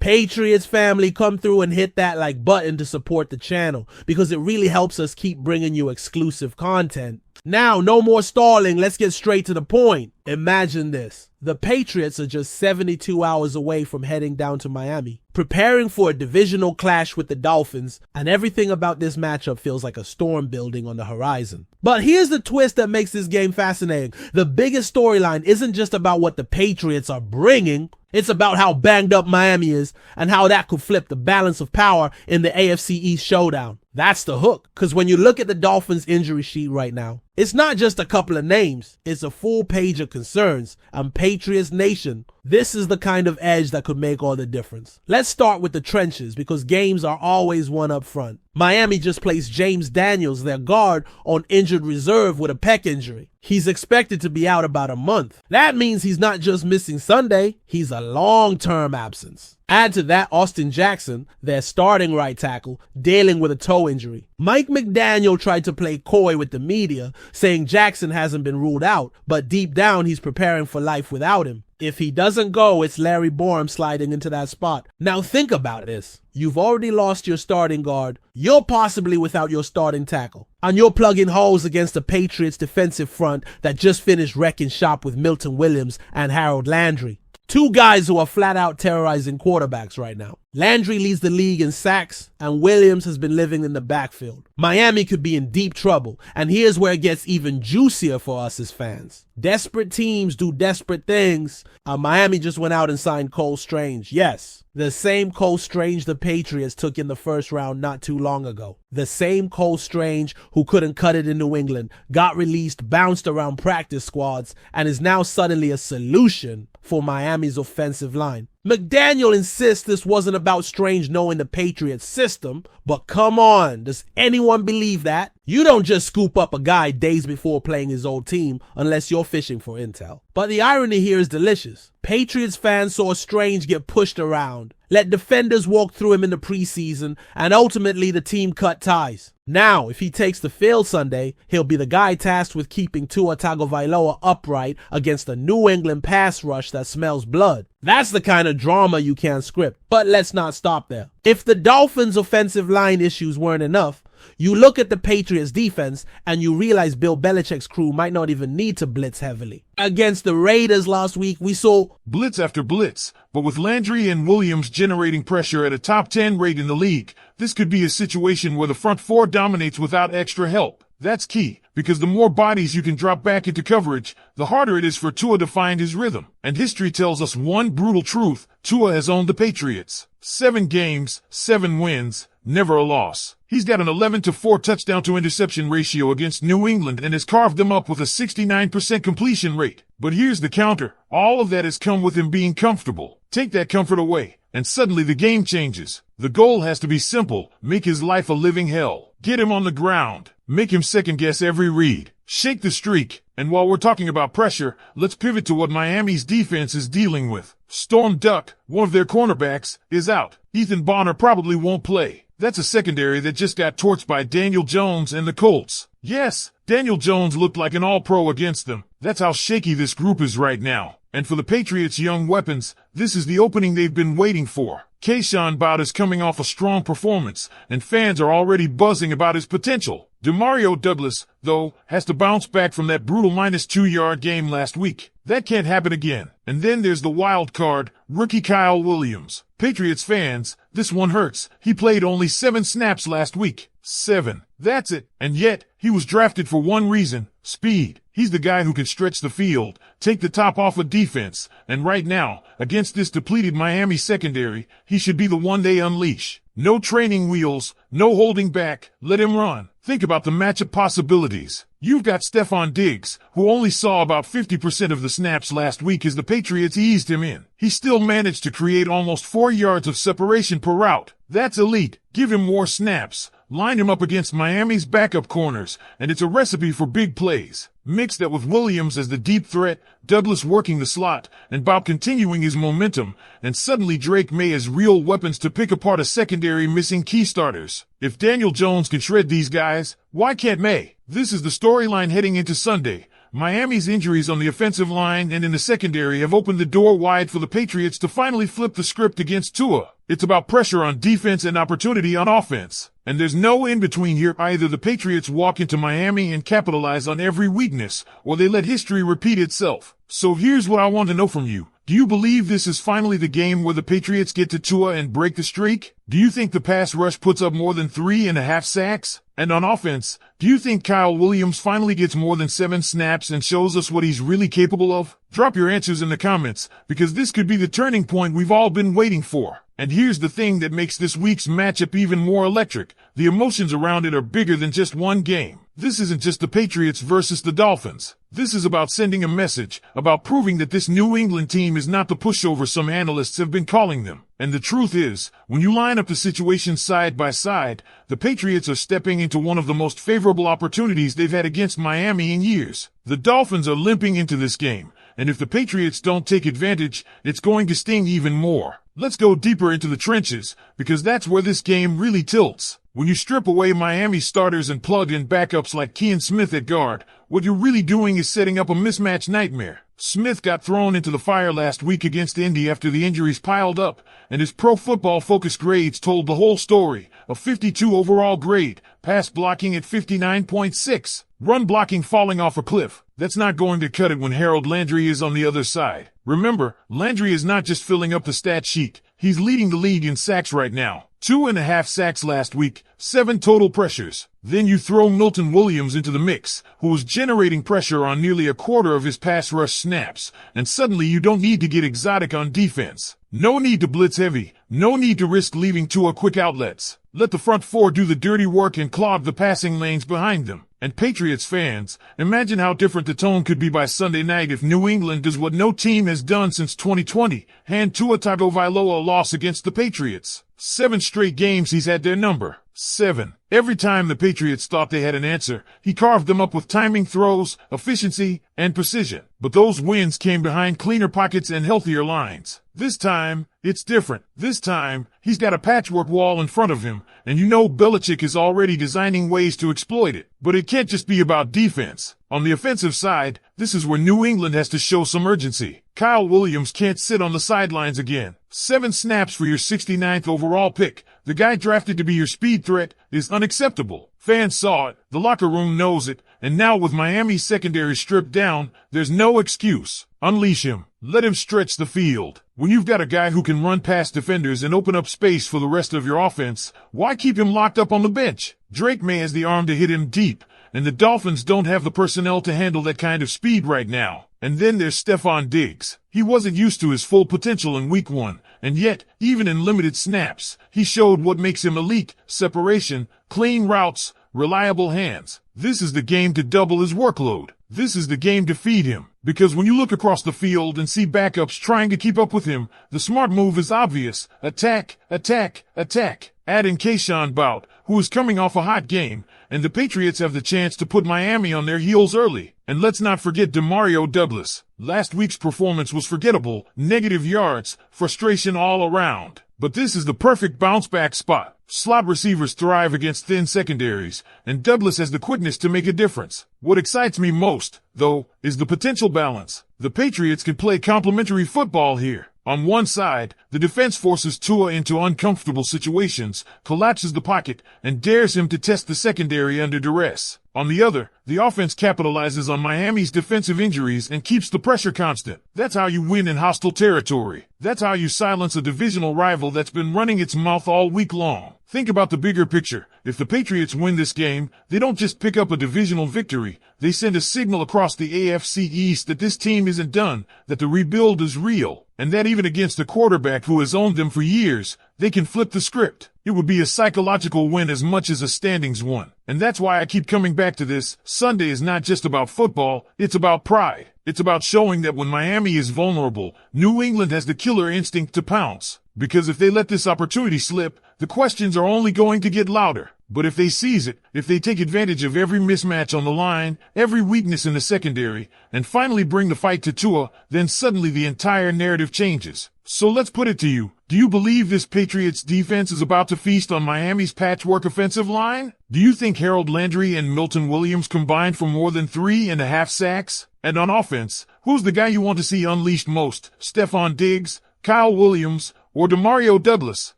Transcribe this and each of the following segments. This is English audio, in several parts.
Patriots family, come through and hit that like button to support the channel because it really helps us keep bringing you exclusive content. Now, no more stalling. Let's get straight to the point. Imagine this. The Patriots are just 72 hours away from heading down to Miami, preparing for a divisional clash with the Dolphins, and everything about this matchup feels like a storm building on the horizon. But here's the twist that makes this game fascinating. The biggest storyline isn't just about what the Patriots are bringing. It's about how banged up Miami is and how that could flip the balance of power in the AFC East showdown. That's the hook, because when you look at the Dolphins injury sheet right now, it's not just a couple of names, it's a full page of concerns. And Patriots Nation, this is the kind of edge that could make all the difference. Let's start with the trenches because games are always won up front. Miami just placed James Daniels, their guard, on injured reserve with a pec injury. He's expected to be out about a month. That means he's not just missing Sunday, he's a long-term absence. Add to that Austin Jackson, their starting right tackle, dealing with a toe injury. Mike McDaniel tried to play coy with the media, saying Jackson hasn't been ruled out, but deep down he's preparing for life without him. If he doesn't go, it's Larry Borom sliding into that spot. Now think about this. You've already lost your starting guard. You're possibly without your starting tackle. And you're plugging holes against the Patriots defensive front that just finished wrecking shop with Milton Williams and Harold Landry. Two guys who are flat out terrorizing quarterbacks right now. Landry leads the league in sacks, and Williams has been living in the backfield. Miami could be in deep trouble, and here's where it gets even juicier for us as fans. Desperate teams do desperate things. Miami just went out and signed Cole Strange. Yes, the same Cole Strange the Patriots took in the first round not too long ago. The same Cole Strange who couldn't cut it in New England, got released, bounced around practice squads, and is now suddenly a solution for Miami's offensive line. McDaniel insists this wasn't about Strange knowing the Patriots system, but come on, does anyone believe that? You don't just scoop up a guy days before playing his old team unless you're fishing for intel. But the irony here is delicious. Patriots fans saw Strange get pushed around, let defenders walk through him in the preseason, and ultimately the team cut ties. Now, if he takes the field Sunday, he'll be the guy tasked with keeping Tua Tagovailoa upright against a New England pass rush that smells blood. That's the kind of drama you can't script. But let's not stop there. If the Dolphins' offensive line issues weren't enough, you look at the Patriots defense and you realize Bill Belichick's crew might not even need to blitz heavily. Against the Raiders last week, we saw blitz after blitz, but with Landry and Williams generating pressure at a top 10 rate in the league, this could be a situation where the front four dominates without extra help. That's key, because the more bodies you can drop back into coverage, the harder it is for Tua to find his rhythm. And history tells us one brutal truth: Tua has owned the Patriots. 7 games, 7 wins, never a loss. He's got an 11-4 touchdown to interception ratio against New England and has carved them up with a 69% completion rate. But here's the counter. All of that has come with him being comfortable. Take that comfort away, and suddenly the game changes. The goal has to be simple: make his life a living hell. Get him on the ground. Make him second-guess every read. Shake the streak. And while we're talking about pressure, let's pivot to what Miami's defense is dealing with. Storm Duck, one of their cornerbacks, is out. Ethan Bonner probably won't play. That's a secondary that just got torched by Daniel Jones and the Colts. Yes, Daniel Jones looked like an all-pro against them. That's how shaky this group is right now. And for the Patriots' young weapons, this is the opening they've been waiting for. Kayshon Boutte is coming off a strong performance, and fans are already buzzing about his potential. Demario Douglas, though, has to bounce back from that brutal -2-yard game last week. That can't happen again. And then there's the wild card, rookie Kyle Williams. Patriots fans, this one hurts. He played only 7 snaps last week. 7. That's it. And yet, he was drafted for one reason: speed. He's the guy who can stretch the field, take the top off of defense, and right now, against this depleted Miami secondary, he should be the one they unleash. No training wheels, no holding back, let him run. Think about the matchup possibilities. You've got Stephon Diggs, who only saw about 50% of the snaps last week as the Patriots eased him in. He still managed to create almost 4 yards of separation per route. That's elite. Give him more snaps. Line him up against Miami's backup corners, and it's a recipe for big plays. Mix that with Williams as the deep threat, Douglas working the slot, and Bob continuing his momentum, and suddenly Drake Maye has real weapons to pick apart a secondary missing key starters. If Daniel Jones can shred these guys, why can't Maye? This is the storyline heading into Sunday. Miami's injuries on the offensive line and in the secondary have opened the door wide for the Patriots to finally flip the script against Tua. It's about pressure on defense and opportunity on offense. And there's no in-between here. Either the Patriots walk into Miami and capitalize on every weakness, or they let history repeat itself. So here's what I want to know from you. Do you believe this is finally the game where the Patriots get to Tua and break the streak? Do you think the pass rush puts up more than 3.5 sacks? And on offense, do you think Kyle Williams finally gets more than 7 snaps and shows us what he's really capable of? Drop your answers in the comments, because this could be the turning point we've all been waiting for. And here's the thing that makes this week's matchup even more electric. The emotions around it are bigger than just one game. This isn't just the Patriots versus the Dolphins. This is about sending a message, about proving that this New England team is not the pushover some analysts have been calling them. And the truth is, when you line up the situations side by side, the Patriots are stepping into one of the most favorable opportunities they've had against Miami in years. The Dolphins are limping into this game, and if the Patriots don't take advantage, it's going to sting even more. Let's go deeper into the trenches, because that's where this game really tilts. When you strip away Miami's starters and plug in backups like Kean Smith at guard, what you're really doing is setting up a mismatch nightmare. Smith got thrown into the fire last week against Indy after the injuries piled up, and his Pro Football Focus grades told the whole story. A 52 overall grade, pass blocking at 59.6, run blocking falling off a cliff. That's not going to cut it when Jerod Mayo is on the other side. Remember, Mayo is not just filling up the stat sheet, he's leading the league in sacks right now. 2.5 sacks last week, 7 total pressures. Then you throw Milton Williams into the mix, who was generating pressure on nearly a quarter of his pass rush snaps, and suddenly you don't need to get exotic on defense. No need to blitz heavy, no need to risk leaving Tua quick outlets. Let the front four do the dirty work and clog the passing lanes behind them. And Patriots fans, imagine how different the tone could be by Sunday night if New England does what no team has done since 2020, hand Tua Tagovailoa a loss against the Patriots. 7 straight games he's had their number. 7. Every time the Patriots thought they had an answer, he carved them up with timing throws, efficiency, and precision. But those wins came behind cleaner pockets and healthier lines. This time, it's different. This time, he's got a patchwork wall in front of him, and you know Belichick is already designing ways to exploit it. But it can't just be about defense. On the offensive side, this is where New England has to show some urgency. Kyle Williams can't sit on the sidelines again. 7 snaps for your 69th overall pick. The guy drafted to be your speed threat is unacceptable. Fans saw it, the locker room knows it, and now with Miami's secondary stripped down, there's no excuse. Unleash him. Let him stretch the field. When you've got a guy who can run past defenders and open up space for the rest of your offense, why keep him locked up on the bench? Drake Maye has the arm to hit him deep, and the Dolphins don't have the personnel to handle that kind of speed right now. And then there's Stephon Diggs. He wasn't used to his full potential in week 1, and yet, even in limited snaps, he showed what makes him elite: separation, clean routes, reliable hands. This is the game to double his workload. This is the game to feed him. Because when you look across the field and see backups trying to keep up with him, the smart move is obvious. Attack, attack, attack. Add in Keyshawn Bout, who is coming off a hot game, and the Patriots have the chance to put Miami on their heels early. And let's not forget Demario Douglas. Last week's performance was forgettable, negative yards, frustration all around. But this is the perfect bounce-back spot. Slot receivers thrive against thin secondaries, and Douglas has the quickness to make a difference. What excites me most, though, is the potential balance. The Patriots can play complementary football here. On one side, the defense forces Tua into uncomfortable situations, collapses the pocket, and dares him to test the secondary under duress. On the other, the offense capitalizes on Miami's defensive injuries and keeps the pressure constant. That's how you win in hostile territory. That's how you silence a divisional rival that's been running its mouth all week long. Think about the bigger picture. If the Patriots win this game, they don't just pick up a divisional victory. They send a signal across the AFC East that this team isn't done, that the rebuild is real, and that even against a quarterback who has owned them for years, they can flip the script. It would be a psychological win as much as a standings one. And that's why I keep coming back to this. Sunday is not just about football, it's about pride. It's about showing that when Miami is vulnerable, New England has the killer instinct to pounce. Because if they let this opportunity slip, the questions are only going to get louder. But if they seize it, if they take advantage of every mismatch on the line, every weakness in the secondary, and finally bring the fight to Tua, then suddenly the entire narrative changes. So let's put it to you. Do you believe this Patriots defense is about to feast on Miami's patchwork offensive line? Do you think Harold Landry and Milton Williams combined for more than 3.5 sacks? And on offense, who's the guy you want to see unleashed most? Stephon Diggs, Kyle Williams, or Demario Douglas?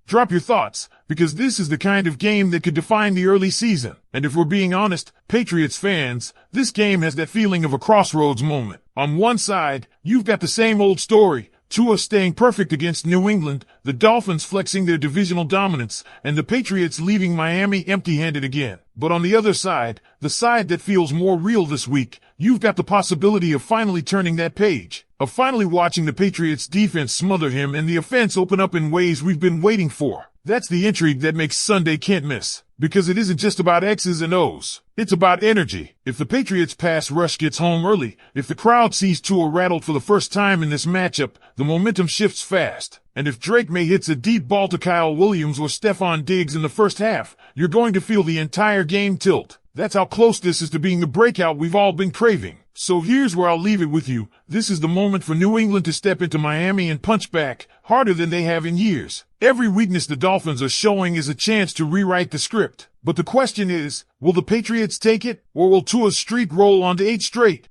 Drop your thoughts, because this is the kind of game that could define the early season. And if we're being honest, Patriots fans, this game has that feeling of a crossroads moment. On one side, you've got the same old story. Tua staying perfect against New England, the Dolphins flexing their divisional dominance, and the Patriots leaving Miami empty-handed again. But on the other side, the side that feels more real this week, you've got the possibility of finally turning that page, of finally watching the Patriots defense smother him and the offense open up in ways we've been waiting for. That's the intrigue that makes Sunday can't miss. Because it isn't just about X's and O's. It's about energy. If the Patriots pass rush gets home early, if the crowd sees Tua rattled for the first time in this matchup, the momentum shifts fast. And if Drake Maye hits a deep ball to Kyle Williams or Stephon Diggs in the first half, you're going to feel the entire game tilt. That's how close this is to being the breakout we've all been craving. So here's where I'll leave it with you. This is the moment for New England to step into Miami and punch back, harder than they have in years. Every weakness the Dolphins are showing is a chance to rewrite the script. But the question is, will the Patriots take it, or will Tua's streak roll on to 8 straight?